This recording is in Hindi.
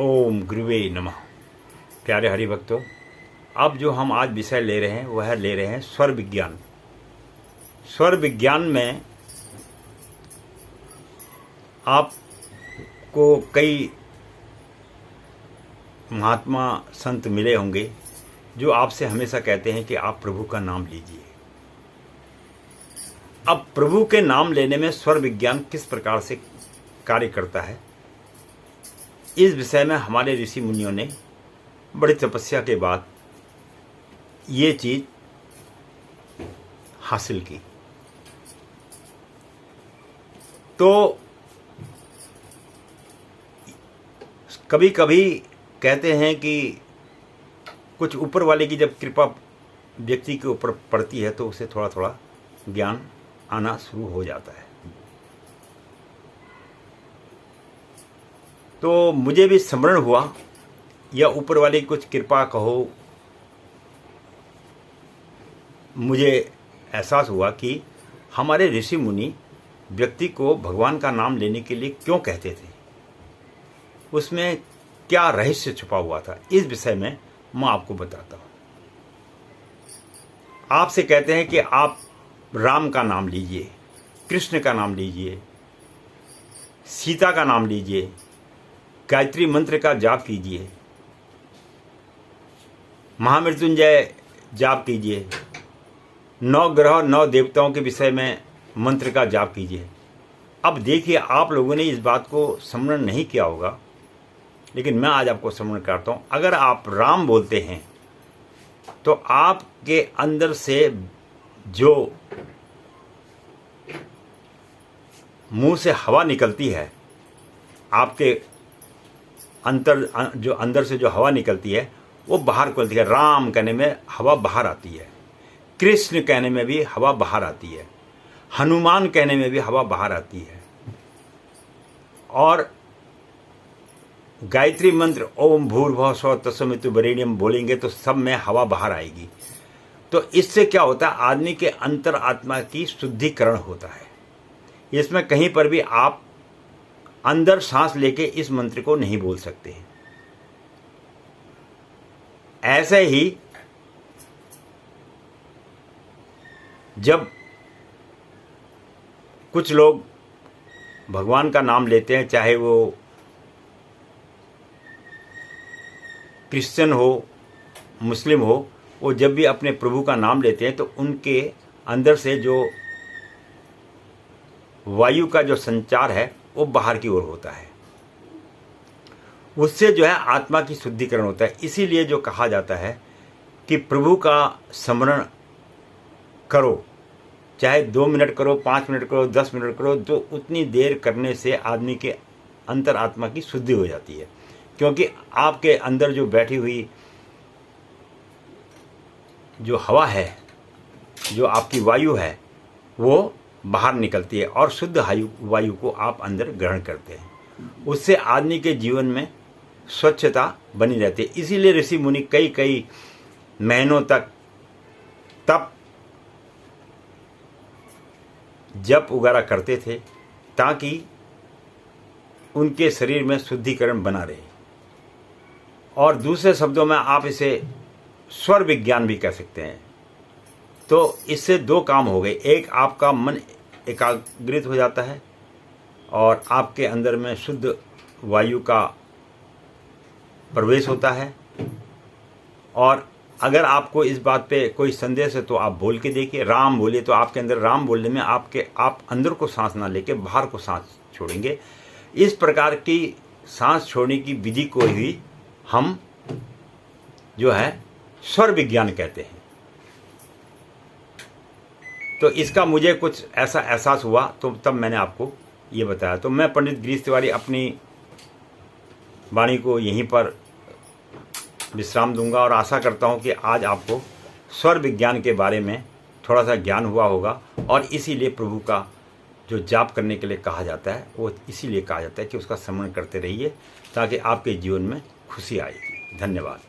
ओम गुरुवे नमः। प्यारे हरि भक्तों, अब जो हम आज विषय ले रहे हैं वह ले रहे हैं स्वर विज्ञान। स्वर विज्ञान में आपको कई महात्मा संत मिले होंगे जो आपसे हमेशा कहते हैं कि आप प्रभु का नाम लीजिए। अब प्रभु के नाम लेने में स्वर विज्ञान किस प्रकार से कार्य करता है, इस विषय में हमारे ऋषि मुनियों ने बड़ी तपस्या के बाद ये चीज हासिल की। तो कभी कभी कहते हैं कि कुछ ऊपर वाले की जब कृपा व्यक्ति के ऊपर पड़ती है तो उसे थोड़ा थोड़ा ज्ञान आना शुरू हो जाता है। तो मुझे भी स्मरण हुआ या ऊपर वाले की कुछ कृपा कहो, मुझे एहसास हुआ कि हमारे ऋषि मुनि व्यक्ति को भगवान का नाम लेने के लिए क्यों कहते थे, उसमें क्या रहस्य छुपा हुआ था। इस विषय में मैं आपको बताता हूँ। आपसे कहते हैं कि आप राम का नाम लीजिए, कृष्ण का नाम लीजिए, सीता का नाम लीजिए, गायत्री मंत्र का जाप कीजिए, महामृत्युंजय जाप कीजिए, 9 ग्रह 9 देवताओं के विषय में मंत्र का जाप कीजिए। अब देखिए, आप लोगों ने इस बात को स्मरण नहीं किया होगा, लेकिन मैं आज आपको स्मरण करता हूँ। अगर आप राम बोलते हैं तो आपके अंदर से जो मुंह से हवा निकलती है, आपके जो अंदर से जो हवा निकलती है वो बाहर निकलती है। राम कहने में हवा बाहर आती है, कृष्ण कहने में भी हवा बाहर आती है, हनुमान कहने में भी हवा बाहर आती है, और गायत्री मंत्र ओम भूर्भुवः स्वः तत्सवितुर्वरेण्यम बोलेंगे तो सब में हवा बाहर आएगी। तो इससे क्या होता है, आदमी के अंतर आत्मा की शुद्धिकरण होता है। इसमें कहीं पर भी आप अंदर सांस लेके इस मंत्र को नहीं बोल सकते। ऐसे ही जब कुछ लोग भगवान का नाम लेते हैं, चाहे वो क्रिश्चियन हो, मुस्लिम हो, वो जब भी अपने प्रभु का नाम लेते हैं तो उनके अंदर से जो वायु का जो संचार है वो बाहर की ओर होता है। उससे जो है आत्मा की शुद्धिकरण होता है। इसीलिए जो कहा जाता है कि प्रभु का स्मरण करो, चाहे 2 मिनट करो, 5 मिनट करो, 10 मिनट करो, तो उतनी देर करने से आदमी के अंतर आत्मा की शुद्धि हो जाती है। क्योंकि आपके अंदर जो बैठी हुई जो हवा है, जो आपकी वायु है, वो बाहर निकलती है और शुद्ध वायु को आप अंदर ग्रहण करते हैं। उससे आदमी के जीवन में स्वच्छता बनी रहती है। इसीलिए ऋषि मुनि कई महीनों तक तप जप वगैरह करते थे ताकि उनके शरीर में शुद्धिकरण बना रहे। और दूसरे शब्दों में आप इसे स्वर विज्ञान भी कह सकते हैं। तो इससे 2 काम हो गए। एक, आपका मन एकाग्रित हो जाता है और आपके अंदर में शुद्ध वायु का प्रवेश होता है। और अगर आपको इस बात पे कोई संदेश है तो आप बोल के देखिए, राम बोलिए, तो आपके अंदर राम बोलने में आप अंदर को सांस ना लेके बाहर को सांस छोड़ेंगे। इस प्रकार की सांस छोड़ने की विधि को ही हम जो है स्वर विज्ञान कहते हैं। तो इसका मुझे कुछ ऐसा एहसास हुआ तो तब मैंने आपको ये बताया। तो मैं पंडित गिरीश तिवारी अपनी वाणी को यहीं पर विश्राम दूंगा और आशा करता हूँ कि आज आपको स्वर विज्ञान के बारे में थोड़ा सा ज्ञान हुआ होगा। और इसीलिए प्रभु का जो जाप करने के लिए कहा जाता है वो इसीलिए कहा जाता है कि उसका स्मरण करते रहिए ताकि आपके जीवन में खुशी आएगी। धन्यवाद।